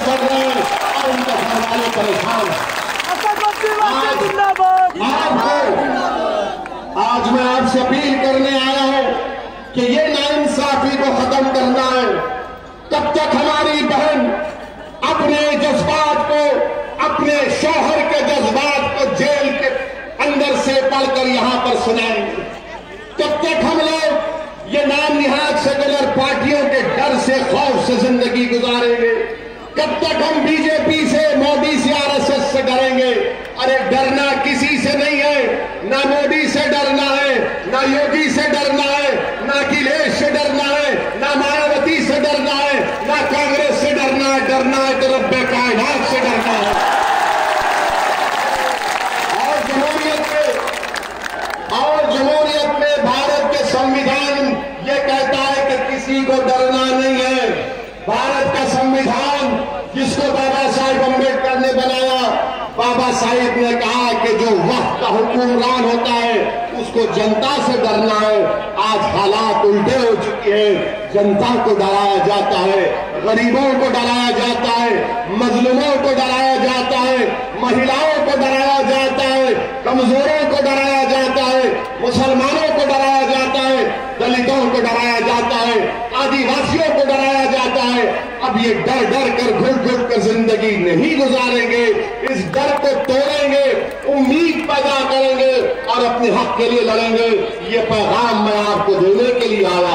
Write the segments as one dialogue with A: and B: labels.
A: बढ़ रहे हैं और उनके घर वाले परेशान हैं। आज मैं आपसे अपील करने आया हूं कि ये नाइंसाफी को खत्म करना है। कब तक हमारी बहन अपने जज्बात को, अपने शौहर के जज्बात को जेल के अंदर से पढ़कर यहां पर सुनाएंगे? कब तक हम लोग ये नाम निहाद सेकुलर पार्टियों के डर से, खौफ से जिंदगी गुजारेंगे? कब तक हम बीजेपी से, मोदी से, आरएसएस से डरेंगे? अरे डरना किसी से नहीं है, ना मोदी से डरना है, ना योगी से डरना है, ना अखिलेश से डरना है, ना मायावती से डरना है, ना कांग्रेस से डरना है। डरना है तो रब्बे कायनात से डरना है। और जमहूरियत में भारत के संविधान ये कहता है कि किसी को डरना नहीं है। भारत का संविधान जिसको बाबा साहेब अम्बेडकर ने बनाया, बाबा साहेब ने कहा कि जो वक्त का हुक्मरान होता है उसको जनता से डरना है। आज हालात उल्टे हो चुके हैं। जनता को डराया जाता है, गरीबों को डराया जाता है, मजलूमों को डराया जाता है, महिलाओं को डराया जाता है, कमजोरों को डराया जाता है, मुसलमानों को डराया जाता है, दलितों को डराया जाता है, आदिवासियों को डराया जाता है। अब ये डर डर कर, घुट घुट कर जिंदगी नहीं गुजारेंगे। इस डर को तोड़ेंगे, उम्मीद पैदा करेंगे और अपने हक के लिए लड़ेंगे। ये पैगाम मैं आपको देने के लिए आया।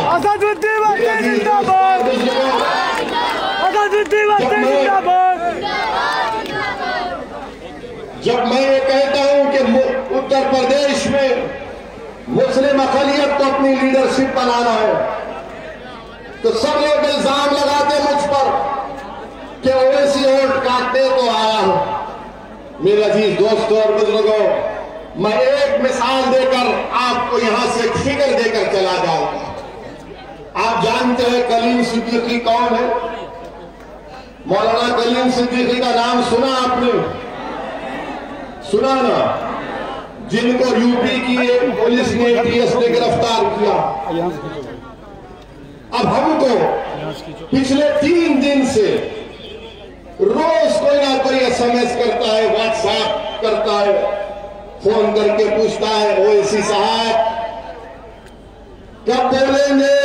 A: जब मैं ये कहता हूं कि उत्तर प्रदेश में मुस्लिम अक़लियत को अपनी लीडरशिप बनाना है, तो सब लोग इल्जाम लगाते मुझ पर कि ओवैसी वोट काटने को आया हूं। मेरे अजीज दोस्तों और बुजुर्गों, मैं एक मिसाल देकर आपको यहां से एक फिगर देकर चला जाऊंगा। आप जानते हैं कलीम सिद्दीकी कौन है? मौलाना कलीम सिद्दीकी का नाम सुना आपने? सुना ना? जिनको यूपी की पुलिस ने, एटीएस ने गिरफ्तार किया। अब हमको पिछले 3 दिन से रोज कोई ना कोई एसएमएस करता है, व्हाट्सएप करता है, फोन करके पूछता है, ओवैसी साहब कब बोलेंगे?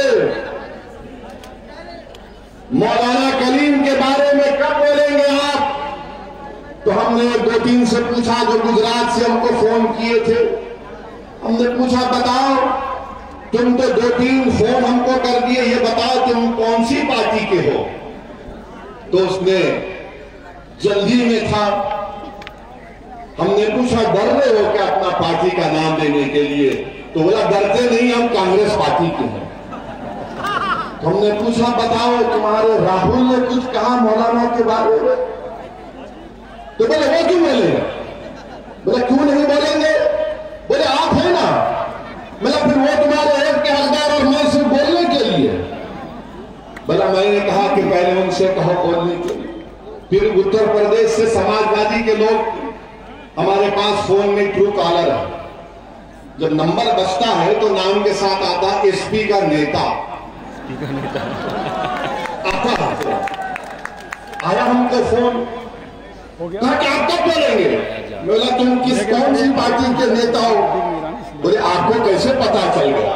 A: मौलाना कलीम के बारे में कब बोलेंगे आप? तो हमने 2-3 से पूछा जो गुजरात से हमको फोन किए थे। हमने पूछा बताओ, तुम तो 2-3 फोन हमको कर दिए, ये बताओ तुम कौन सी पार्टी के हो? तो उसने जल्दी में था। हमने पूछा डर रहे हो क्या अपना पार्टी का नाम लेने के लिए? तो बोला डरते नहीं, हम कांग्रेस पार्टी के हैं। तो हमने पूछा बताओ तुम्हारे राहुल ने कुछ कहा मौलाना के बारे में? तो बोले वो क्यों बोलेंगे? बोले क्यों नहीं बोलेंगे? बोले आप है ना, मतलब फिर वो तुम्हारे एक के हकदार और मैं सिर्फ बोलने के लिए? बोला मैंने कहा कि पहले उनसे कहो बोलने के लिए। फिर उत्तर प्रदेश से समाजवादी के लोग हमारे पास फोन में ट्रू कॉलर है, जब नंबर बजता है तो नाम के साथ आता एसपी का नेता आता। आया हमको फोन, कहा कि आप कब बोलेंगे? बोला तुम कौन सी पार्टी के नेता हो? बोले आपको कैसे पता चल गया?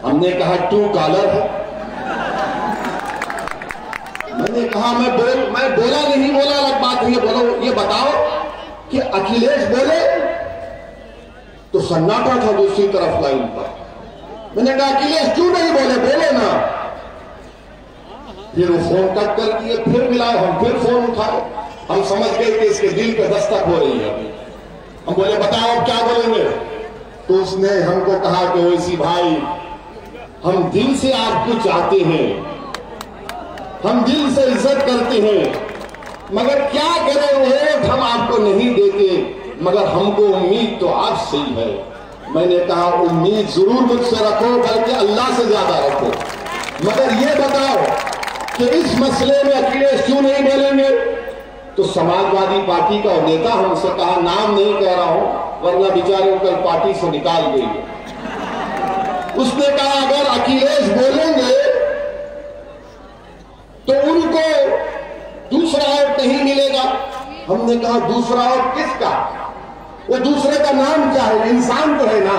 A: हमने कहा ट्रू कॉलर है। मैंने कहा मैं बोला नहीं, बोला अलग बात है, बोलो ये बताओ कि अखिलेश बोले? तो सन्नाटा था दूसरी तरफ लाइन पर। मैंने कहा अखिलेश क्यों नहीं बोले, बोले ना। फिर वो फोन कट कर दिए, फिर मिलाए, हम फिर फोन उठाए। हम समझ गए कि इसके दिल पे दस्तक हो रही है। हम बोले बताओ अब क्या बोलेंगे? तो उसने हमको कहा कि ओवैसी भाई, हम दिल से आपको चाहते हैं, हम दिल से इज्जत करते हैं, मगर क्या करें वोट हम आपको नहीं देते, मगर हमको उम्मीद तो आपसे ही है। मैंने कहा उम्मीद जरूर मुझसे रखो, बल्कि अल्लाह से ज्यादा रखो, मगर ये बताओ कि इस मसले में अखिलेश क्यों नहीं बोलेंगे? तो समाजवादी पार्टी का नेता हमसे कहा, नाम नहीं कह रहा हूं वरना बेचारे कल पार्टी से निकाल देंगे। उसने कहा अगर अखिलेश बोलेंगे तो उनको दूसरा हमने कहा दूसरा और किसका? वो दूसरे का नाम क्या है? इंसान तो है ना।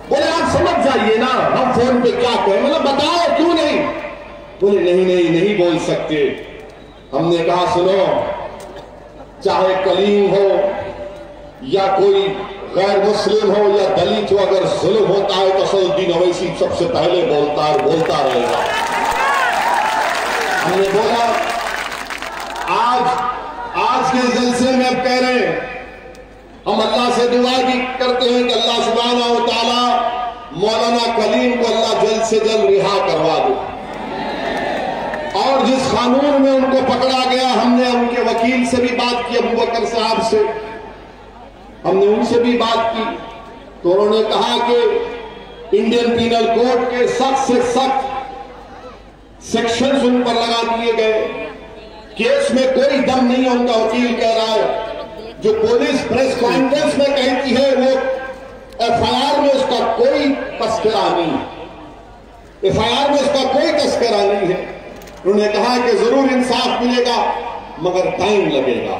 A: बोले आप समझ जाइए ना, हम फोन पे क्या कहें? मतलब बताओ क्यों नहीं? बोले नहीं बोल सकते। हमने कहा सुनो, चाहे कलीम हो या कोई गैर मुस्लिम हो या दलित हो, अगर जुल्म होता है तो असदुद्दीन ओवैसी सबसे पहले बोलता है और बोलता रहेगा। हमने बोला आज के जलसे में अब कह रहे हैं, हम अल्लाह से दुआ भी करते हैं कि अल्लाह सुब्हानहू व तआला मौलाना कलीम को अल्लाह जल्द से जल्द रिहा करवा दे। और जिस कानून में उनको पकड़ा गया, हमने उनके वकील से भी बात की, अबू बकर साहब से, हमने उनसे भी बात की, तो उन्होंने कहा कि इंडियन पीनल कोड के सख्त से सख्त सेक्शंस उन पर लगा दिए गए। केस में कोई दम नहीं है, उनका वकील कह रहा है। जो पुलिस प्रेस कॉन्फ्रेंस में कहती है वो एफआईआर में उसका कोई तस्करा नहीं, एफआईआर में उसका कोई तस्करा नहीं है। उन्होंने कहा कि जरूर इंसाफ मिलेगा मगर टाइम लगेगा।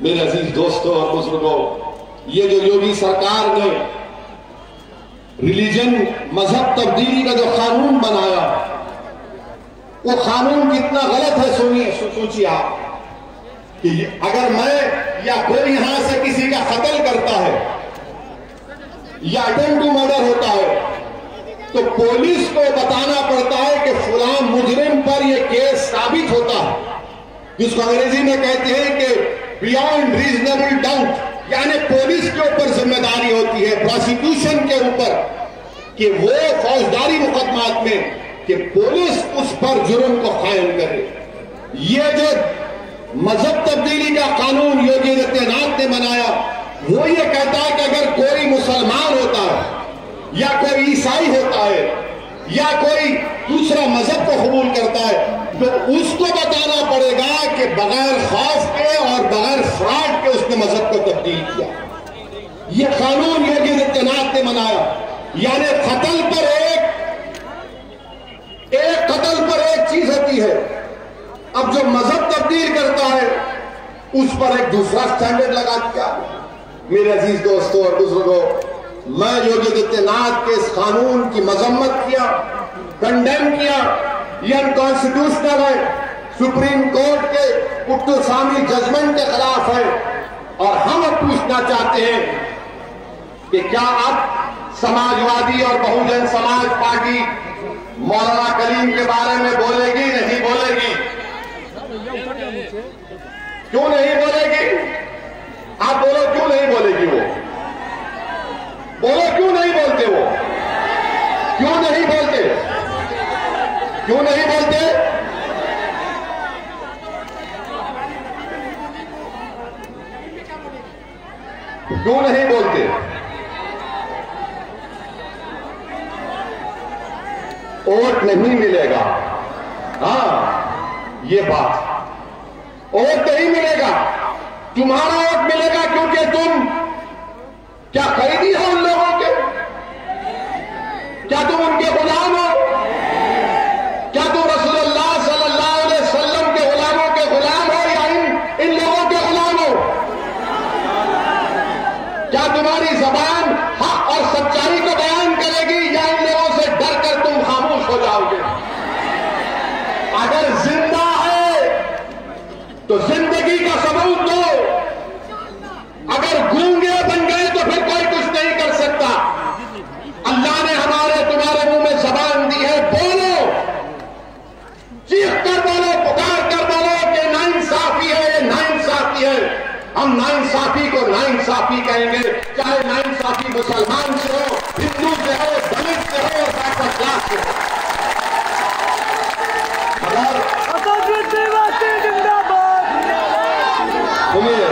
A: मेरे अजीज दोस्तों और बुजुर्गों, ये जो योगी सरकार ने रिलीजन मजहब तब्दीली का जो कानून बनाया, वो कानून कितना गलत है सुनिए, सोचिए आप कि अगर मैं या कोई यहां से किसी का कत्ल करता है या अटेम्प्ट टू मर्डर होता है तो पुलिस को बताना पड़ता है कि फलां मुजरिम पर यह केस साबित होता है, जिसको अंग्रेजी में कहते हैं कि बियॉन्ड रीजनेबल डाउट, यानी पुलिस के ऊपर जिम्मेदारी होती है, प्रोसिक्यूशन के ऊपर, कि वो फौजदारी मुकदमात में कि पुलिस उस पर जुर्म को कायम करे। ये जो मजहब तब्दीली का कानून योगी आदित्यनाथ ने बनाया, वो ये कहता है कि अगर कोई मुसलमान होता है या कोई ईसाई होता है या कोई दूसरा मजहब को कबूल करता है तो उसको बताना पड़ेगा कि बगैर खौफ के और बगैर फ्रॉड के उसने मजहब को तब्दील किया। ये कानून योगी आदित्यनाथ ने बनाया, यानी कत्ल पर एक चीज होती है, अब जो मजहब तब्दील करता है उस पर एक दूसरा स्टैंडर्ड लगा दिया। मेरे अजीज दोस्तों और बुजुर्गों, मैं योगी आदित्यनाथ के इस कानून की मजम्मत किया, कंडेम किया। ये अनकॉन्स्टिट्यूशनल है, सुप्रीम कोर्ट के पुट्टुस्वामी जजमेंट के खिलाफ है। और हम अब पूछना चाहते हैं कि क्या अब समाजवादी और बहुजन समाज पार्टी मौलाना कलीम के बारे में बोलेगी? नहीं बोलेगी। क्यों नहीं बोलेगी? आप बोलो क्यों नहीं बोलेगी? वो बोलो क्यों नहीं बोलते? वो क्यों नहीं बोलते? क्यों नहीं बोलते? क्यों नहीं बोलते? वोट नहीं मिलेगा। हाँ, ये बात, वोट नहीं मिलेगा। तुम्हारा वोट मिलेगा क्योंकि तुम क्या खरीदी हो उन लोगों के? क्या तुम उनके गुलाम हो? क्या तुम रसूलुल्लाह सल्लल्लाहु अलैहि वसल्लम के गुलामों के गुलाम हो या इन लोगों के गुलाम हो? क्या तुम्हारी जबान हक और सच्चाई को बयान करेगी या इन लोगों से डर कर तुम खामोश हो जाओगे? अगर जिंदा है तो जिंदगी का सबूत दो, अगर गूंगे बन गए तो फिर कोई कुछ नहीं कर सकता। अल्लाह ने हमारे तुम्हारे मुंह में जबान दी है, बोलो, चीख कर बोलो, पुकार कर बोलो कि नाइंसाफी है, ये नाइंसाफी है। हम नाइंसाफी को नाइंसाफी कहेंगे, चाहे नाइंसाफी मुसलमान से हो, हिंदू से हो, दलित से हो, बैकवर्ड क्लास से हो। सुनिए,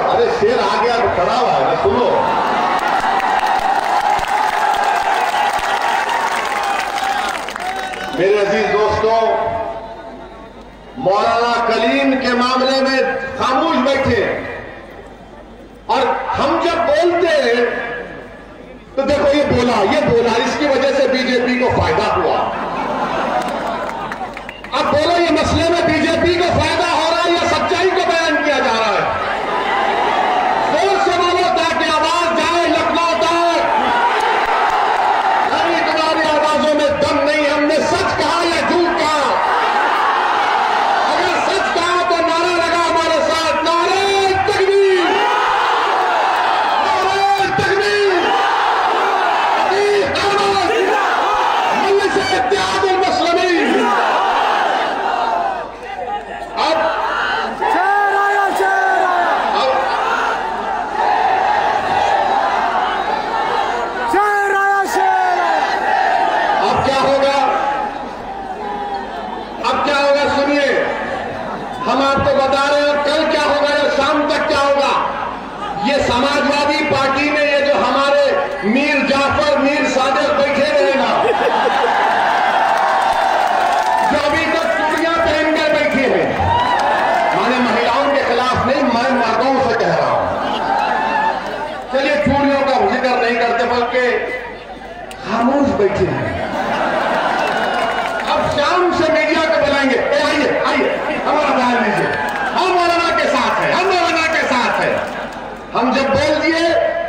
A: अरे शेर आ गया तो खड़ा हुआ है, सुनो। मेरे अजीज दोस्तों, मौलाना कलीम के मामले में खामोश बैठे और हम जब बोलते हैं तो देखो ये बोला, इसकी वजह से बीजेपी को फायदा हुआ। अब बोलो, ये मसले में बीजेपी को फायदा हो रहा है या सच्चा अब क्या होगा सुनिए, हम आपको बता रहे हैं कल क्या होगा या शाम तक क्या होगा। ये समाजवादी पार्टी में ये जो हमारे मीर जाफर मीर सादिक बैठे रहे ना, जो अभी तक चूड़ियां पहन कर बैठे हैं, माने महिलाओं के खिलाफ नहीं, मैं मर्दों से कह रहा हूं। चलिए चूड़ियों का जिक्र नहीं करते बल्कि खामोश बैठे हैं। अब शाम से मीडिया को बुलाएंगे, आइए आइए हमारा बयान लीजिए, हम मौलाना के साथ है, हम मौलाना के साथ है। हम जब बोल दिए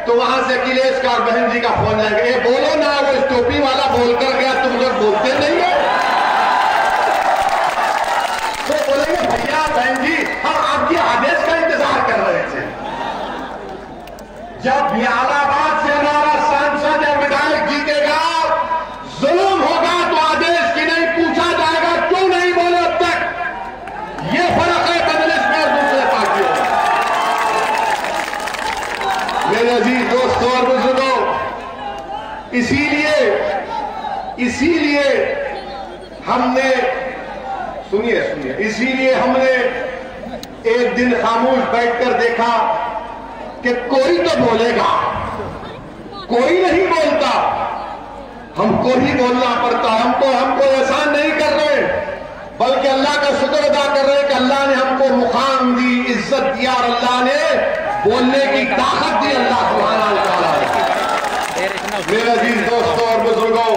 A: तो वहां से अखिलेश का और बहन जी का फोन आएगा, ये बोलो ना, वो इस टोपी वाला बोलकर गया, तुम लोग बोलते नहीं हो। तो बोलेंगे भैया बहन जी हम आपके आदेश का इंतजार कर रहे थे। जब इलाहाबाद से हमारा सांसद या विधायक जीतेगा, जुल्म होगा तो आदेश की नहीं पूछा जाएगा क्यों नहीं बोले अब तक। ये फर्क है बदलिश में और दूसरे पार्टियों में। मेरे अजीज दोस्तों और बुजुर्गों, इसीलिए हमने सुनिए, इसीलिए हमने एक दिन खामोश बैठकर देखा कि कोई तो बोलेगा, कोई नहीं बोलता, हमको ही बोलना पड़ता। हमको एहसान नहीं कर रहे, बल्कि अल्लाह का शुक्र अदा कर रहे हैं कि अल्लाह ने हमको मुकाम दी, इज्जत दिया और अल्लाह ने बोलने की ताकत दी। अल्लाह सुब्हानहू व तआला ने। मेरे अजीज दोस्तों और बुजुर्गों,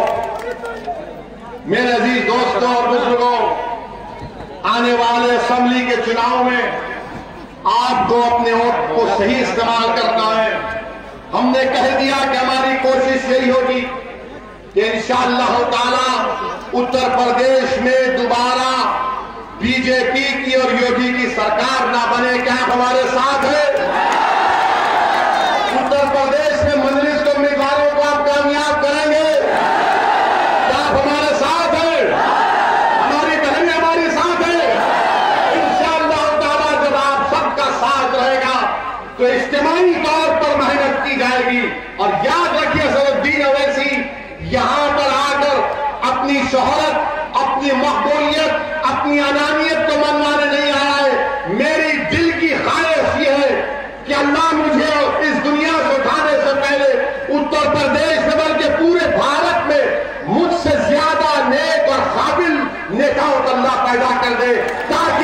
A: आने वाले असेंबली के चुनाव में आपको अपने वोट को सही इस्तेमाल करना है। हमने कह दिया कि हमारी कोशिश यही होगी कि इंशाअल्लाह ताला उत्तर प्रदेश में दोबारा बीजेपी की और योगी की सरकार ना बने। क्या हमारे साथ है? उत्तर प्रदेश में मजलिस के उम्मीदवारों को आप कामयाब करेंगे? क्या आप हमारे साथ है? हमारी बहनें हमारे साथ है? इंशाअल्लाह ताला जब आप सबका साथ रहेगा तो इज्तिमाई तौर पर मेहनत की जाएगी। और याद रखिए असदुद्दीन ओवैसी यहां पर आकर अपनी शोहरत, अपनी मकबूलियत, अपनी अनानियत को मनवाने नहीं आया है। मेरी दिल की ख्वाहिश यह है कि अल्लाह मुझे इस दुनिया से उठाने से पहले उत्तर प्रदेश में बल्कि पूरे भारत में मुझसे ज्यादा नेक और काबिल नेताओं को अल्लाह पैदा कर दे, ताकि